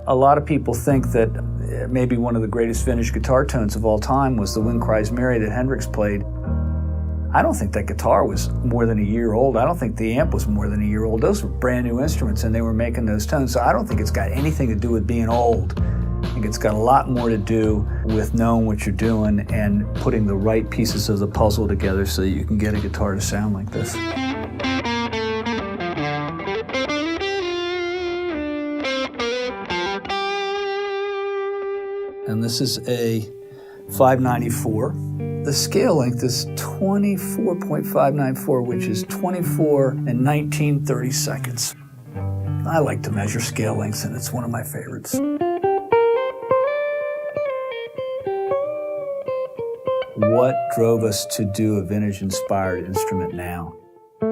A lot of people think that maybe one of the greatest vintage guitar tones of all time was the Wind Cries Mary that Hendrix played. I don't think that guitar was more than a year old. I don't think the amp was more than a year old. Those were brand new instruments and they were making those tones. So I don't think it's got anything to do with being old. I think it's got a lot more to do with knowing what you're doing and putting the right pieces of the puzzle together so that you can get a guitar to sound like this. And this is a 594. The scale length is 24.594, which is 24 and 19/32. I like to measure scale lengths, and it's one of my favorites. What drove us to do a vintage-inspired instrument now?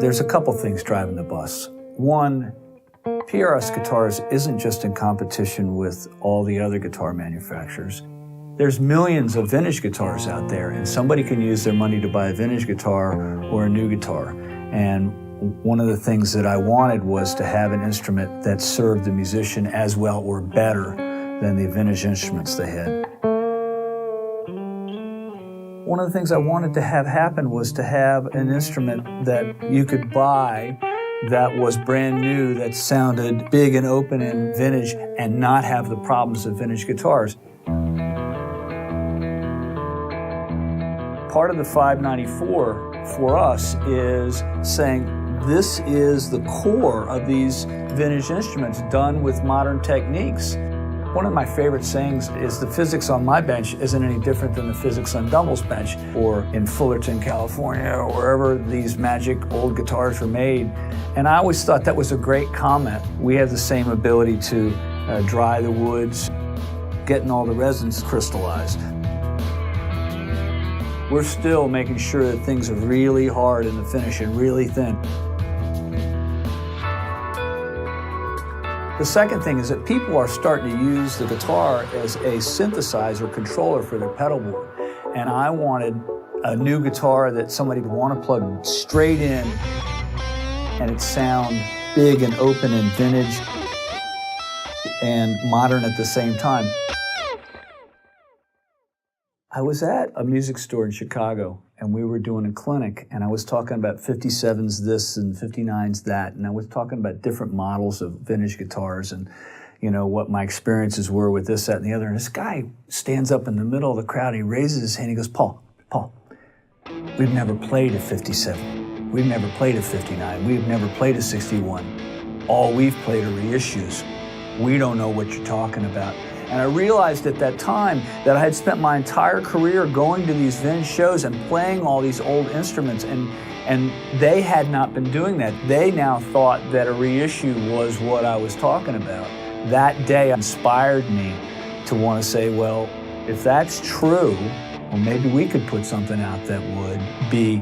There's a couple things driving the bus. One, PRS Guitars isn't just in competition with all the other guitar manufacturers. There's millions of vintage guitars out there, and somebody can use their money to buy a vintage guitar or a new guitar. And one of the things that I wanted was to have an instrument that served the musician as well or better than the vintage instruments they had. One of the things I wanted to have happen was to have an instrument that you could buy that was brand new, that sounded big and open and vintage, and not have the problems of vintage guitars. Part of the 594 for us is saying this is the core of these vintage instruments done with modern techniques. One of my favorite sayings is the physics on my bench isn't any different than the physics on Dummel's bench or in Fullerton, California, or wherever these magic old guitars were made. And I always thought that was a great comment. We have the same ability to dry the woods, getting all the resins crystallized. We're still making sure that things are really hard in the finish and really thin. The second thing is that people are starting to use the guitar as a synthesizer controller for their pedal board. And I wanted a new guitar that somebody would want to plug straight in and it sound big and open and vintage and modern at the same time. I was at a music store in Chicago and we were doing a clinic and I was talking about 57s this and 59s that, and I was talking about different models of vintage guitars and, you know, what my experiences were with this, that, and the other. And this guy stands up in the middle of the crowd, he raises his hand, he goes, Paul, we've never played a 57. We've never played a 59. We've never played a 61. All we've played are reissues. We don't know what you're talking about. And I realized at that time that I had spent my entire career going to these vintage shows and playing all these old instruments, and they had not been doing that. They now thought that a reissue was what I was talking about. That day inspired me to want to say, well, if that's true, well, maybe we could put something out that would be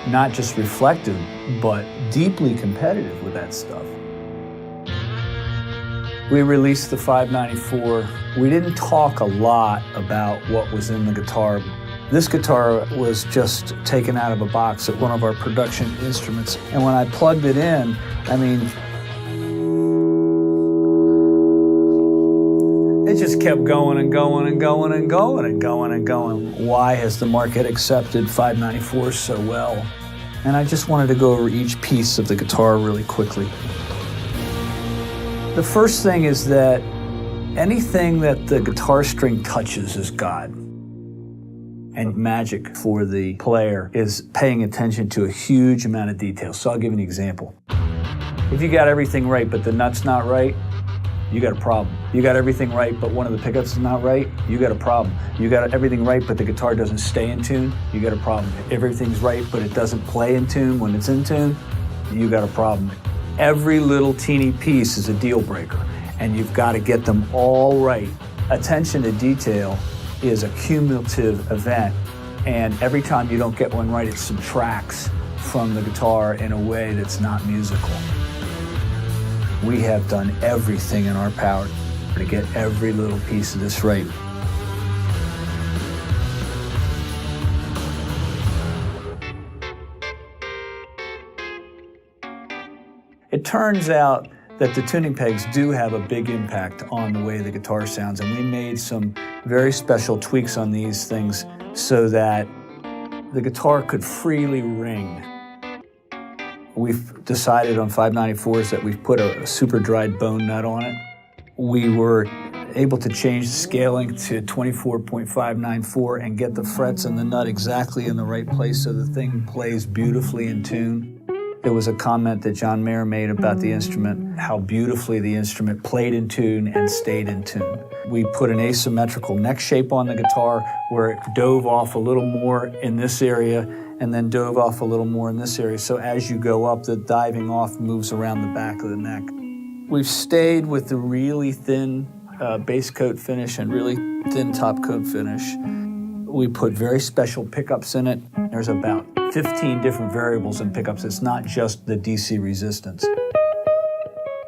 not just reflective, but deeply competitive with that stuff. We released the 594. We didn't talk a lot about what was in the guitar. This guitar was just taken out of a box at one of our production instruments. And when I plugged it in, I mean, it just kept going and going and going and going and going and going. Why has the market accepted 594s so well? And I just wanted to go over each piece of the guitar really quickly. The first thing is that anything that the guitar string touches is God. And magic for the player is paying attention to a huge amount of detail. So I'll give you an example. If you got everything right, but the nut's not right, you got a problem. You got everything right, but one of the pickups is not right, you got a problem. You got everything right, but the guitar doesn't stay in tune, you got a problem. If everything's right, but it doesn't play in tune when it's in tune, you got a problem. Every little teeny piece is a deal breaker, and you've got to get them all right. Attention to detail is a cumulative event, and every time you don't get one right, it subtracts from the guitar in a way that's not musical. We have done everything in our power to get every little piece of this right. It turns out that the tuning pegs do have a big impact on the way the guitar sounds, and we made some very special tweaks on these things so that the guitar could freely ring. We've decided on 594s that we've put a super dried bone nut on it. We were able to change the scaling to 24.594 and get the frets and the nut exactly in the right place so the thing plays beautifully in tune. There was a comment that John Mayer made about the instrument, how beautifully the instrument played in tune and stayed in tune. We put an asymmetrical neck shape on the guitar where it dove off a little more in this area and then dove off a little more in this area. So as you go up, the diving off moves around the back of the neck. We've stayed with the really thin base coat finish and really thin top coat finish. We put very special pickups in it. There's about 15 different variables in pickups. It's not just the DC resistance.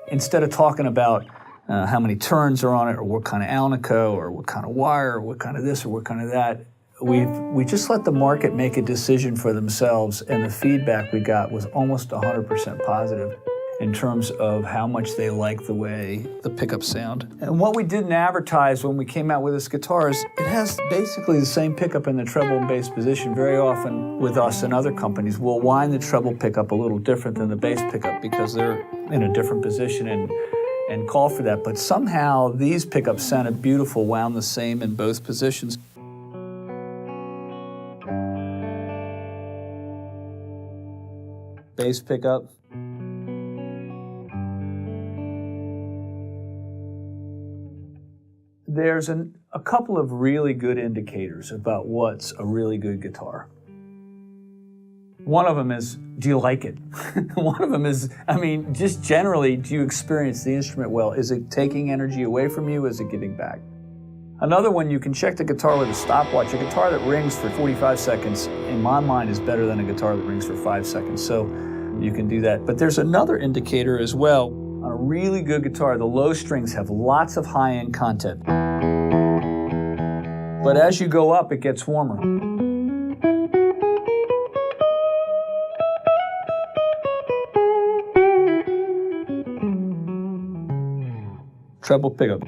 Instead of talking about how many turns are on it or what kind of Alnico or what kind of wire or what kind of this or what kind of that, we just let the market make a decision for themselves, and the feedback we got was almost 100% positive in terms of how much they like the way the pickups sound. And what we didn't advertise when we came out with this guitar is it has basically the same pickup in the treble and bass position. Very often with us and other companies, we'll wind the treble pickup a little different than the bass pickup because they're in a different position and call for that. But somehow these pickups sounded beautiful, wound the same in both positions. Bass pickup. There's a couple of really good indicators about what's a really good guitar. One of them is, do you like it? One of them is, just generally, do you experience the instrument well? Is it taking energy away from you? Is it giving back? Another one, you can check the guitar with a stopwatch. A guitar that rings for 45 seconds, in my mind, is better than a guitar that rings for 5 seconds. So you can do that. But there's another indicator as well. On a really good guitar, the low strings have lots of high-end content. But as you go up, it gets warmer. Treble pickup.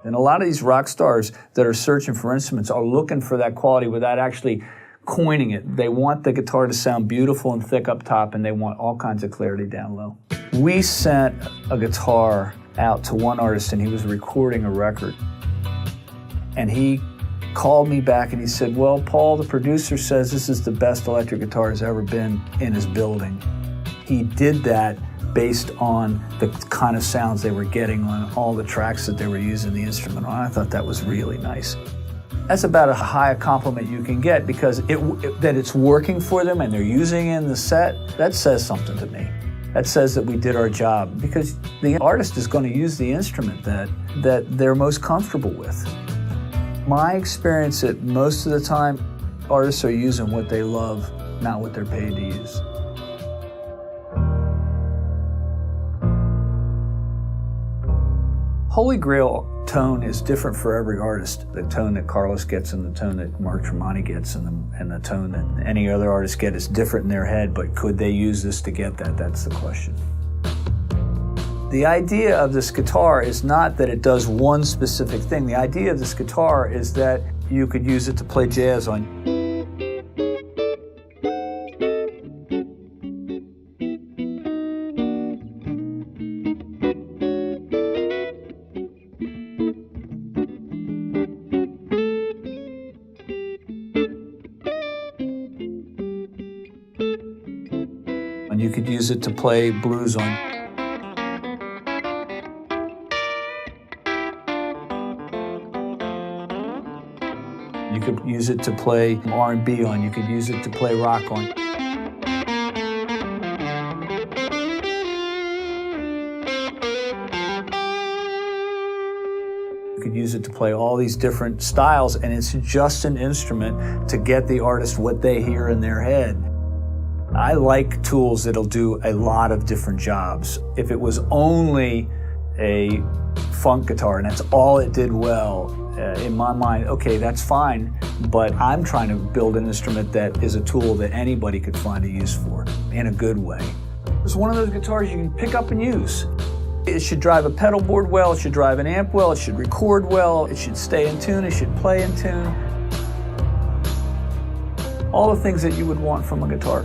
And a lot of these rock stars that are searching for instruments are looking for that quality without actually coining it. They want the guitar to sound beautiful and thick up top, and they want all kinds of clarity down low. We sent a guitar out to one artist, and he was recording a record. And he called me back and he said, well, Paul, the producer says this is the best electric guitar has ever been in his building. He did that based on the kind of sounds they were getting on all the tracks that they were using the instrument on. I thought that was really nice. That's about as high a compliment you can get, because that it's working for them and they're using it in the set, that says something to me. That says that we did our job, because the artist is going to use the instrument that they're most comfortable with. My experience that most of the time, artists are using what they love, not what they're paid to use. Holy Grail tone is different for every artist. The tone that Carlos gets and the tone that Mark Tremonti gets and the tone that any other artist gets is different in their head, but could they use this to get that? That's the question. The idea of this guitar is not that it does one specific thing. The idea of this guitar is that you could use it to play jazz on. And you could use it to play blues on. You could use it to play R&B on. You could use it to play rock on. You could use it to play all these different styles, and it's just an instrument to get the artist what they hear in their head. I like tools that'll do a lot of different jobs. If it was only a funk guitar, and that's all it did well. In my mind, okay, that's fine, but I'm trying to build an instrument that is a tool that anybody could find a use for in a good way. It's one of those guitars you can pick up and use. It should drive a pedal board well, it should drive an amp well, it should record well, it should stay in tune, it should play in tune. All the things that you would want from a guitar.